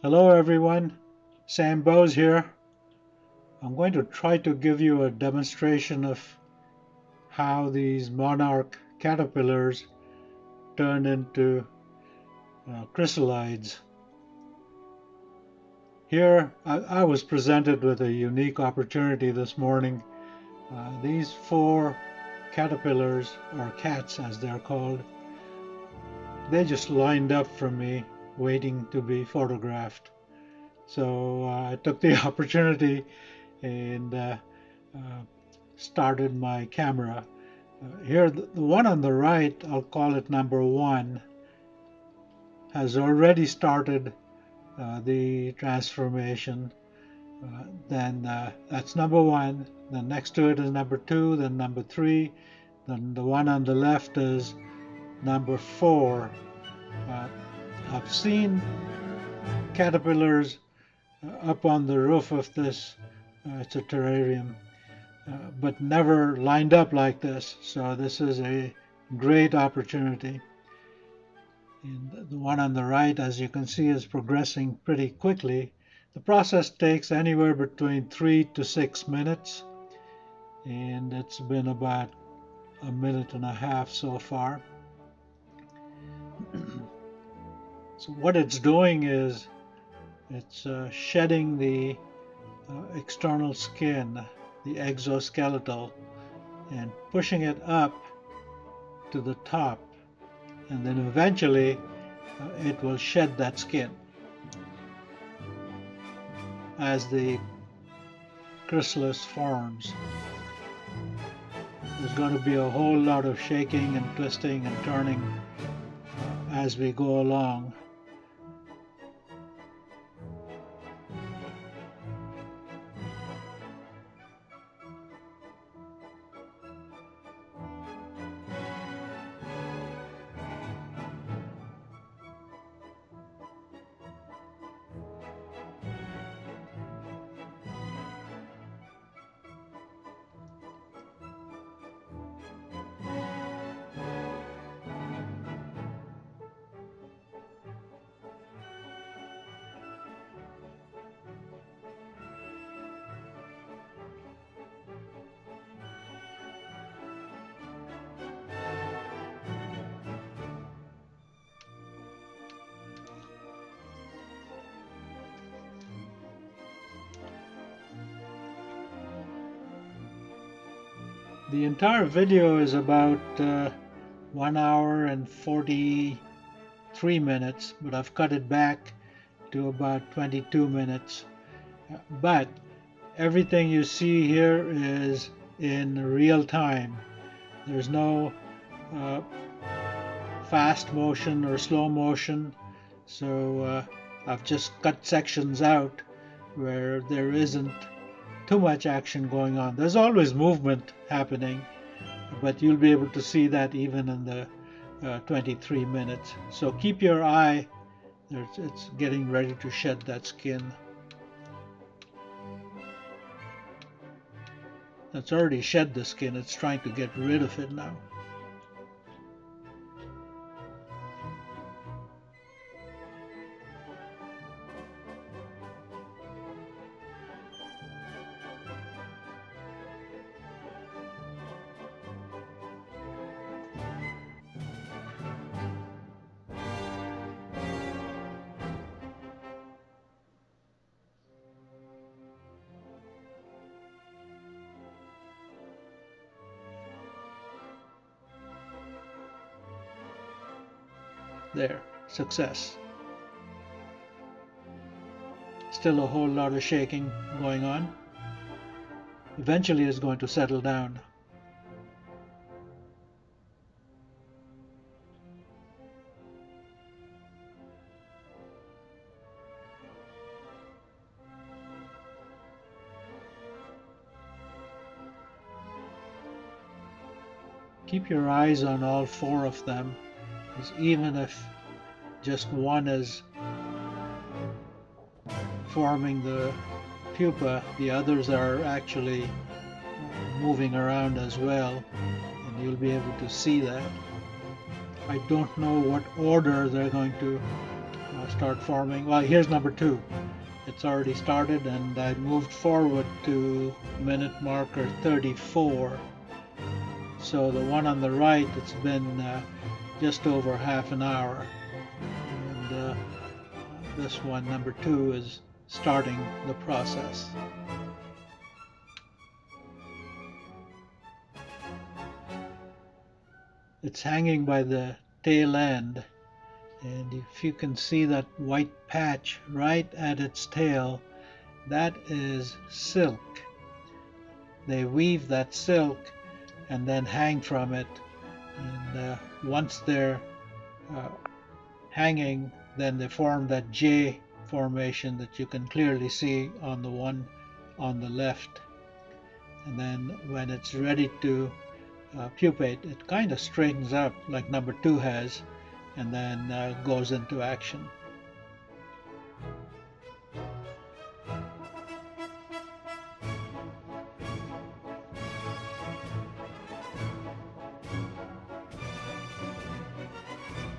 Hello everyone, Sam Bowes here. I'm going to try to give you a demonstration of how these monarch caterpillars turn into chrysalides. Here I was presented with a unique opportunity this morning. These four caterpillars, or cats as they're called, they just lined up for me waiting to be photographed. So I took the opportunity and started my camera. Here, the one on the right, I'll call it number one, has already started the transformation. Then that's number one. Then next to it is number two, then number three. Then the one on the left is number four. Uh, I've seen caterpillars up on the roof of this, it's a terrarium, but never lined up like this. So this is a great opportunity. And the one on the right, as you can see, is progressing pretty quickly. The process takes anywhere between 3 to 6 minutes, and it's been about a minute and a half so far. So what it's doing is it's shedding the external skin, the exoskeletal, and pushing it up to the top, and then eventually it will shed that skin as the chrysalis forms. There's going to be a whole lot of shaking and twisting and turning as we go along. The entire video is about 1 hour and 43 minutes, but I've cut it back to about 22 minutes. But everything you see here is in real time. There's no fast motion or slow motion, so I've just cut sections out where there isn't too much action going on. There's always movement happening, but you'll be able to see that even in the 23 minutes. So keep your eye, it's getting ready to shed that skin. It's already shed the skin, it's trying to get rid of it now. There, success. Still a whole lot of shaking going on. Eventually it's going to settle down. Keep your eyes on all four of them, because even if just one is forming the pupa, the others are actually moving around as well, and you'll be able to see that. I don't know what order they're going to start forming. Well, here's number 2. It's already started, and I moved forward to minute marker 34. So the one on the right, it's been just over half an hour. And this one, number 2, is starting the process. It's hanging by the tail end, and if you can see that white patch right at its tail, that is silk. They weave that silk and then hang from it, and once they're hanging, then they form that J formation that you can clearly see on the one on the left. And then when it's ready to pupate, it kind of straightens up like number 2 has, and then goes into action.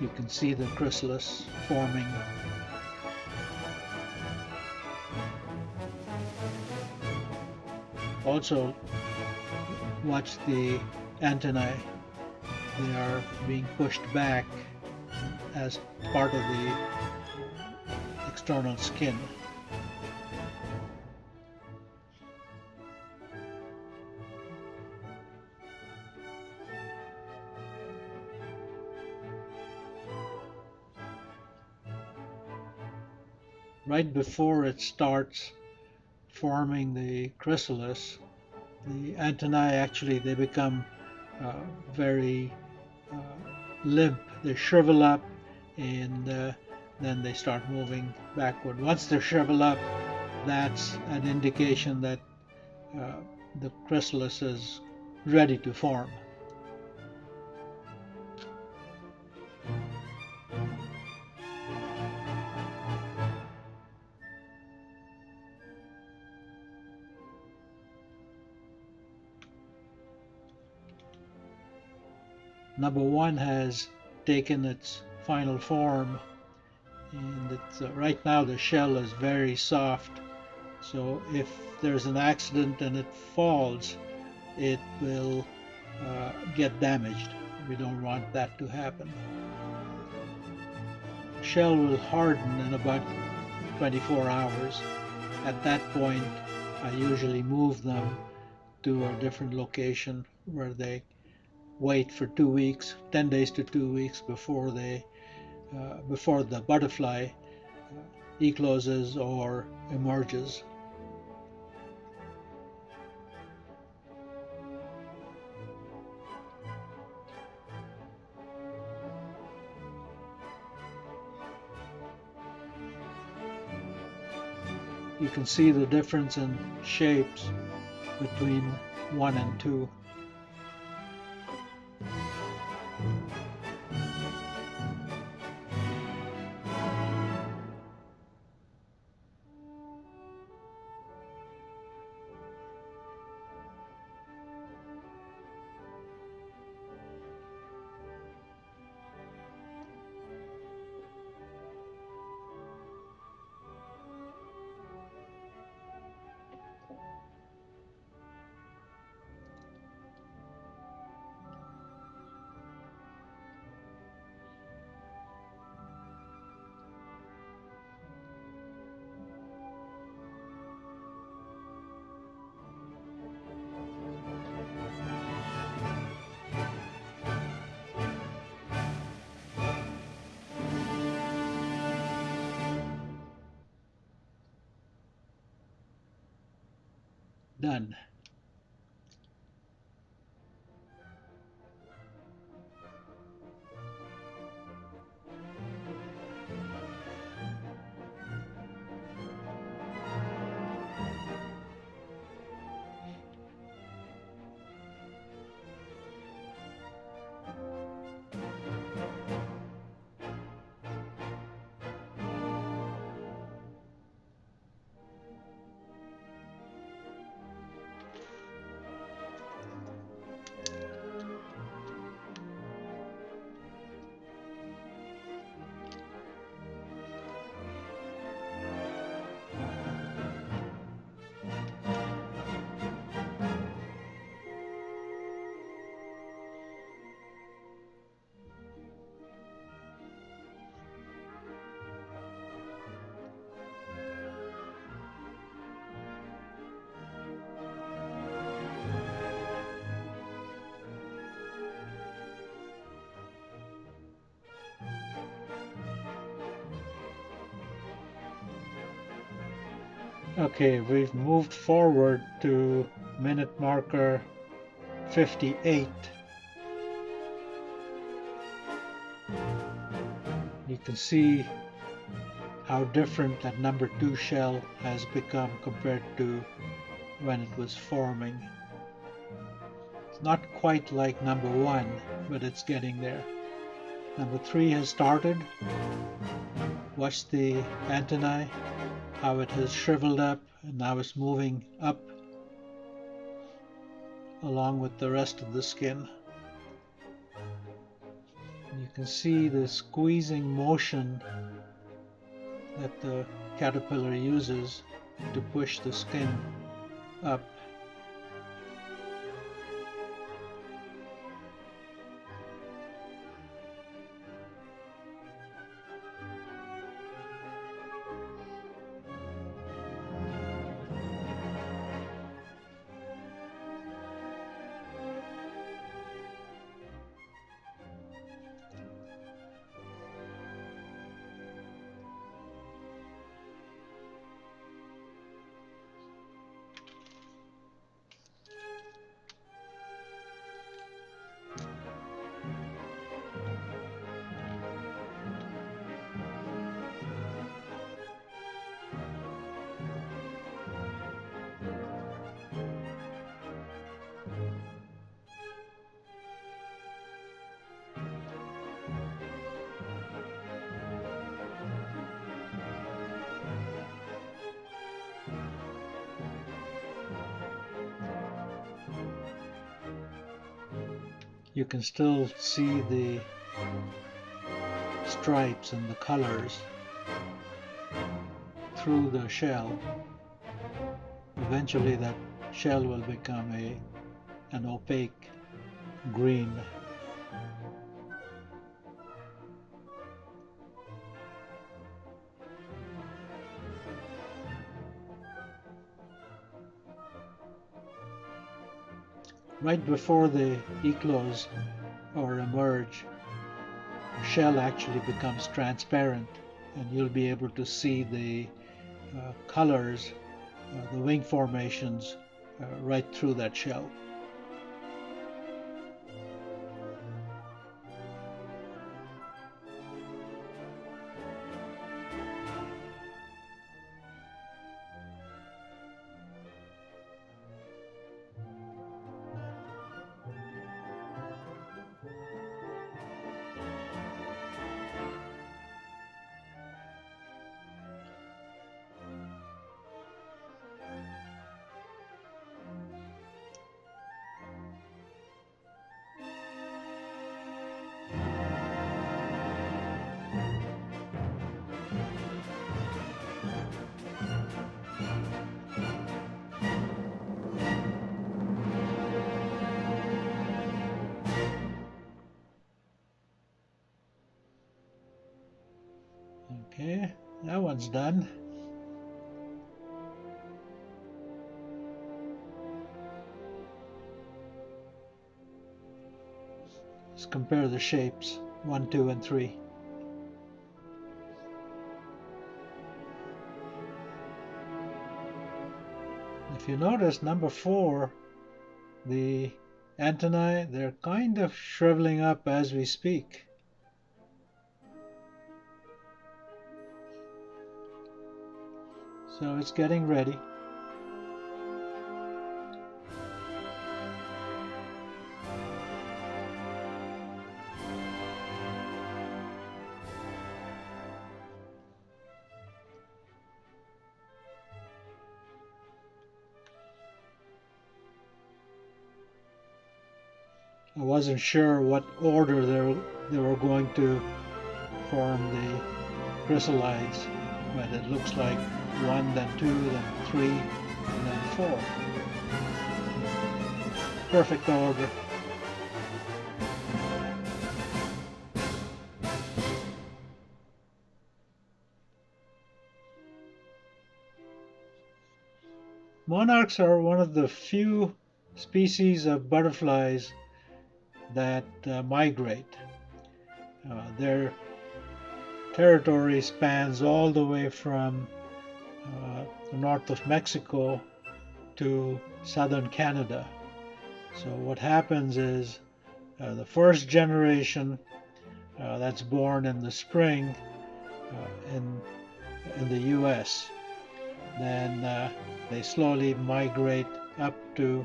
You can see the chrysalis forming. Also, watch the antennae. They are being pushed back as part of the external skin. Right before it starts forming the chrysalis, the antennae actually, they become very limp. They shrivel up, and then they start moving backward. Once they shrivel up, that's an indication that the chrysalis is ready to form. Number 1 has taken its final form, and right now the shell is very soft, so if there's an accident and it falls, it will get damaged. We don't want that to happen. The shell will harden in about 24 hours. At that point, I usually move them to a different location where they wait for 2 weeks, 10 days to 2 weeks before the butterfly ecloses or emerges. You can see the difference in shapes between 1 and 2. Done. Okay, we've moved forward to minute marker 58. You can see how different that number 2 shell has become compared to when it was forming. It's not quite like number 1, but it's getting there. Number 3 has started. Watch the antennae, how it has shriveled up, and now it's moving up along with the rest of the skin. You can see the squeezing motion that the caterpillar uses to push the skin up. You can still see the stripes and the colors through the shell. Eventually that shell will become an opaque green. Right before the eclose or emerge, the shell actually becomes transparent, and you'll be able to see the colors, the wing formations right through that shell. Okay, that one's done. Let's compare the shapes, 1, 2, and 3. If you notice, number 4, the antennae, they're kind of shriveling up as we speak. So it's getting ready. I wasn't sure what order they were going to form the chrysalides, but it looks like 1, then 2, then 3, and then 4. Perfect order. Monarchs are one of the few species of butterflies that migrate. Their territory spans all the way from north of Mexico to southern Canada. So what happens is the first generation that's born in the spring in the U.S. Then they slowly migrate up to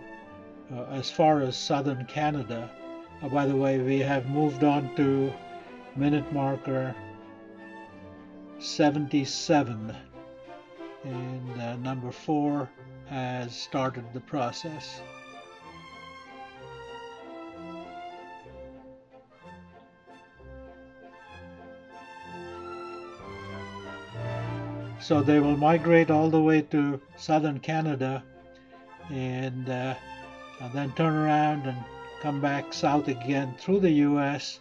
as far as southern Canada. By the way, we have moved on to minute marker 77, and number 4 has started the process. So they will migrate all the way to southern Canada and then turn around and come back south again through the U.S.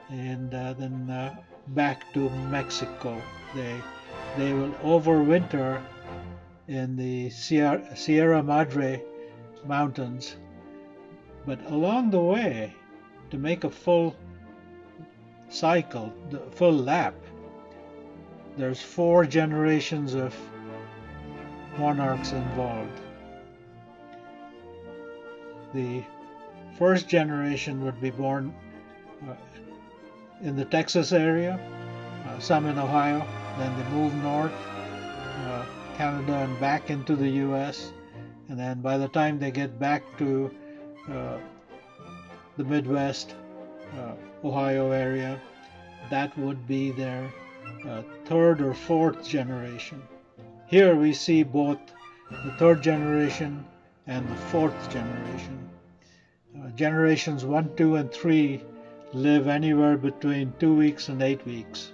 and then back to Mexico. They will overwinter in the Sierra Madre mountains, but along the way, to make a full cycle, the full lap, there's 4 generations of monarchs involved. The first generation would be born in the Texas area, some in Ohio, then they move north, Canada and back into the US, and then by the time they get back to the Midwest, Ohio area, that would be their 3rd or 4th generation. Here we see both the 3rd generation and the 4th generation. Generations 1, 2, and 3 live anywhere between 2 weeks and 8 weeks.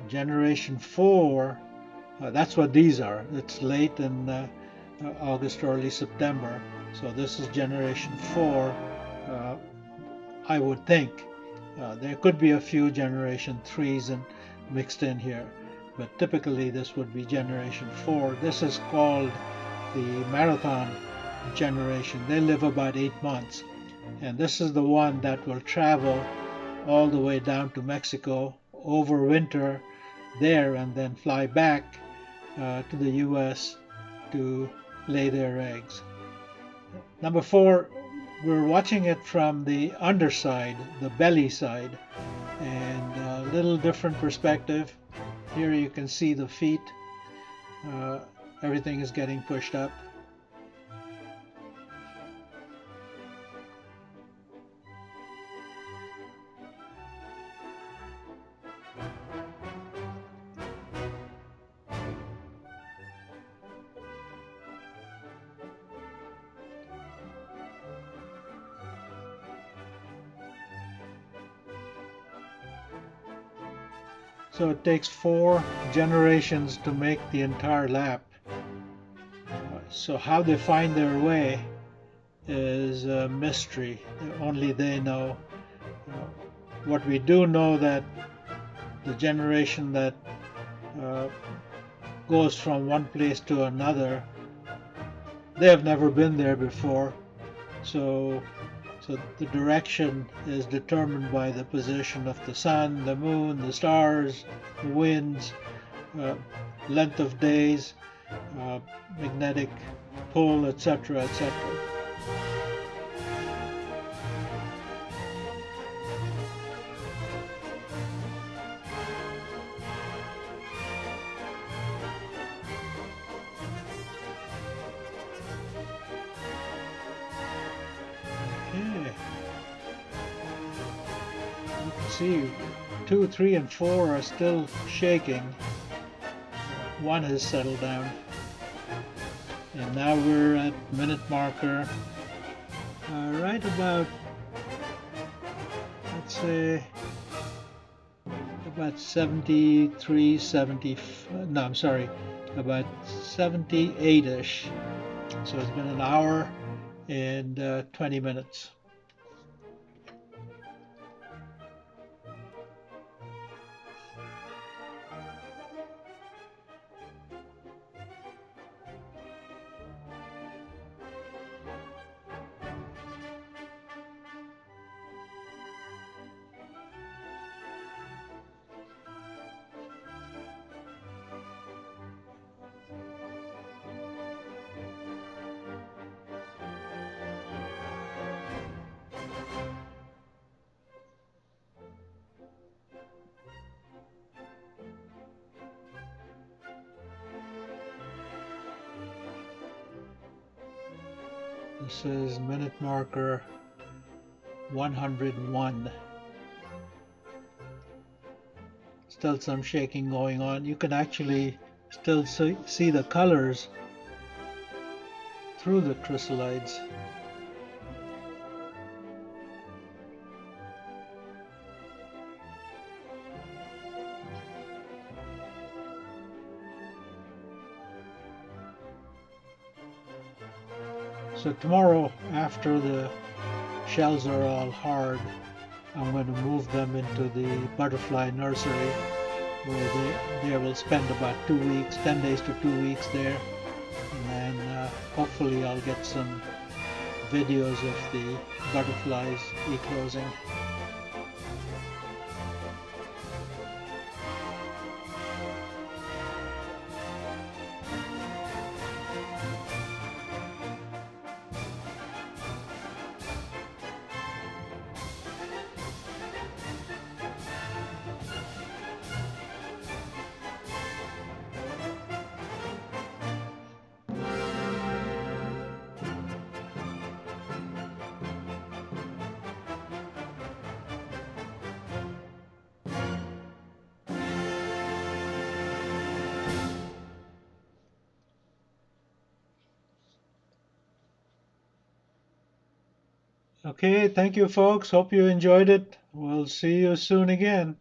Generation 4, that's what these are. It's late in August, early September. So this is generation 4, I would think. There could be a few generation 3s mixed in here, but typically this would be generation 4. This is called the marathon generation. They live about 8 months, and this is the one that will travel all the way down to Mexico, overwinter there, and then fly back to the US to lay their eggs. Number 4, we're watching it from the underside, the belly side, and a little different perspective. Here you can see the feet. Everything is getting pushed up. So it takes 4 generations to make the entire lap. So how they find their way is a mystery. Only they know. What we do know that the generation that goes from one place to another, they have never been there before. So the direction is determined by the position of the sun, the moon, the stars, the winds, length of days, magnetic pull, etc., etc. See, 2, 3, and 4 are still shaking. 1 has settled down. And now we're at minute marker right about, let's say, about 73, 70, no, I'm sorry, about 78-ish. So it's been an hour and 20 minutes. This is minute marker 101. Still some shaking going on. You can actually still see the colors through the chrysalides. So tomorrow, after the shells are all hard, I'm going to move them into the butterfly nursery, where they will spend about 2 weeks, 10 days to 2 weeks there. And then hopefully I'll get some videos of the butterflies eclosing. Okay, thank you folks. Hope you enjoyed it. We'll see you soon again.